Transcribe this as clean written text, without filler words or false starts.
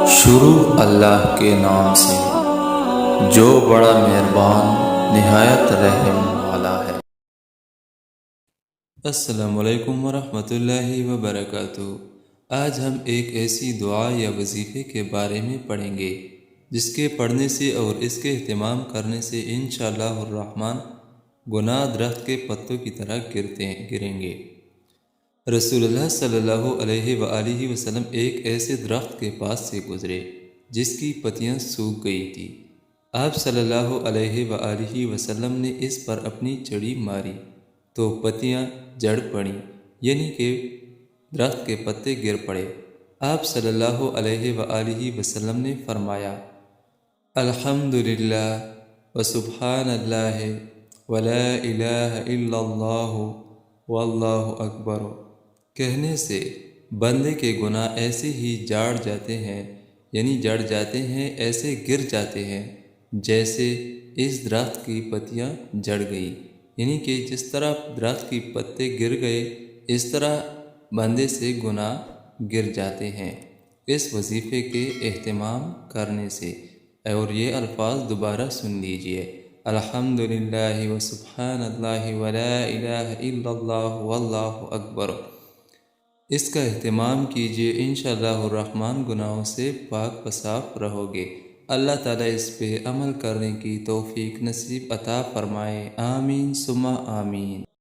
شروع اللہ کے نام سے جو بڑا مہربان نہایت رحم والا ہے۔ السلام علیکم ورحمۃ اللہ وبرکاتہ۔ آج ہم ایک ایسی دعا یا وظیفے کے بارے میں پڑھیں گے جس کے پڑھنے سے اور اس کے اہتمام کرنے سے انشاءاللہ الرحمن گناہ درخت کے پتوں کی طرح گریں گے۔ رسول اللہ صلی اللہ علیہ وآلہ وسلم ایک ایسے درخت کے پاس سے گزرے جس کی پتیاں سوکھ گئی تھی۔ آپ صلی اللہ علیہ وآلہ وسلم نے اس پر اپنی چڑی ماری تو پتیاں جڑ پڑیں، یعنی کہ درخت کے پتے گر پڑے۔ آپ صلی اللہ علیہ وآلہ وسلم نے فرمایا، الحمدللہ وسبحان اللہ ولا الہ الا اللہ واللہ اکبر، کہنے سے بندے کے گناہ ایسے ہی جھاڑ جاتے ہیں، یعنی جڑ جاتے ہیں، ایسے گر جاتے ہیں جیسے اس درخت کی پتیاں جڑ گئی، یعنی کہ جس طرح درخت کی پتے گر گئے اس طرح بندے سے گناہ گر جاتے ہیں اس وظیفے کے اہتمام کرنے سے۔ اور یہ الفاظ دوبارہ سن لیجئے، الحمدللہ وسبحان اللہ ولا الہ الا اللہ واللہ اکبر۔ اس کا اہتمام کیجئے، انشاءاللہ الرحمن گناہوں سے پاک و صاف رہو گے۔ اللہ تعالیٰ اس پہ عمل کرنے کی توفیق نصیب عطا فرمائے، آمین ثم آمین۔